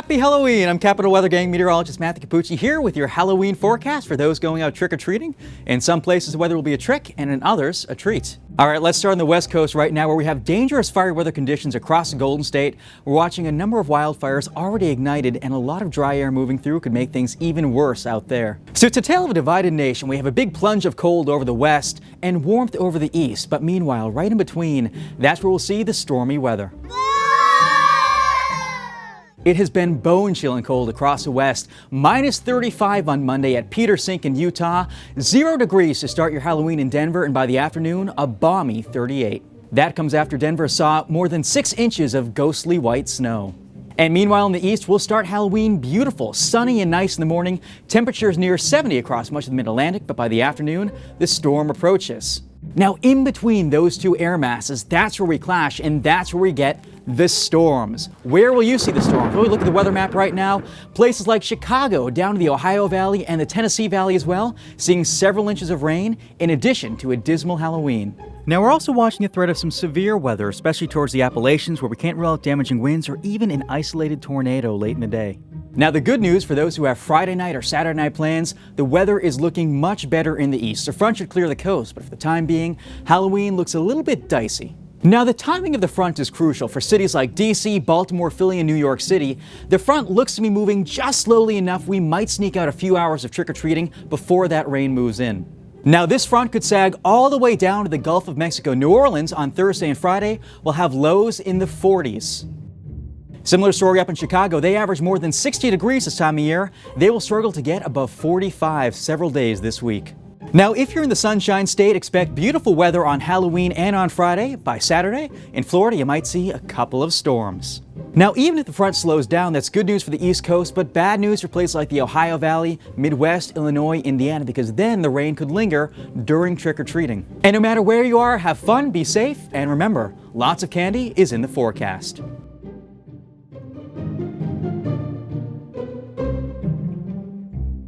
Happy Halloween! I'm Capital Weather Gang meteorologist Matthew Capucci here with your Halloween forecast for those going out trick-or-treating. In some places the weather will be a trick and in others a treat. All right, let's start on the West Coast right now where we have dangerous fire weather conditions across the Golden State. We're watching a number of wildfires already ignited and a lot of dry air moving through could make things even worse out there. So it's a tale of a divided nation. We have a big plunge of cold over the west and warmth over the east, but meanwhile right in between, that's where we'll see the stormy weather. It has been bone-chilling cold across the west. Minus 35 on Monday at Peter Sink in Utah. 0 degrees to start your Halloween in Denver, and by the afternoon, a balmy 38. That comes after Denver saw more than 6 inches of ghostly white snow. And meanwhile in the east, we'll start Halloween beautiful, sunny and nice in the morning. Temperatures near 70 across much of the mid-Atlantic, but by the afternoon, the storm approaches. Now in between those two air masses, that's where we clash and that's where we get the storms. Where will you see the storms? Well, we look at the weather map right now. Places like Chicago, down to the Ohio Valley and the Tennessee Valley as well, seeing several inches of rain in addition to a dismal Halloween. Now we're also watching a threat of some severe weather, especially towards the Appalachians where we can't rule out damaging winds or even an isolated tornado late in the day. Now the good news for those who have Friday night or Saturday night plans, the weather is looking much better in the east. The front should clear the coast, but for the time being, Halloween looks a little bit dicey. Now the timing of the front is crucial for cities like DC, Baltimore, Philly, and New York City. The front looks to be moving just slowly enough we might sneak out a few hours of trick-or-treating before that rain moves in. Now this front could sag all the way down to the Gulf of Mexico. New Orleans on Thursday and Friday will have lows in the 40s. Similar story up in Chicago. They average more than 60 degrees this time of year. They will struggle to get above 45 several days this week. Now, if you're in the Sunshine State, expect beautiful weather on Halloween and on Friday. By Saturday, in Florida, you might see a couple of storms. Now, even if the front slows down, that's good news for the East Coast, but bad news for places like the Ohio Valley, Midwest, Illinois, Indiana, because then the rain could linger during trick-or-treating. And no matter where you are, have fun, be safe, and remember, lots of candy is in the forecast.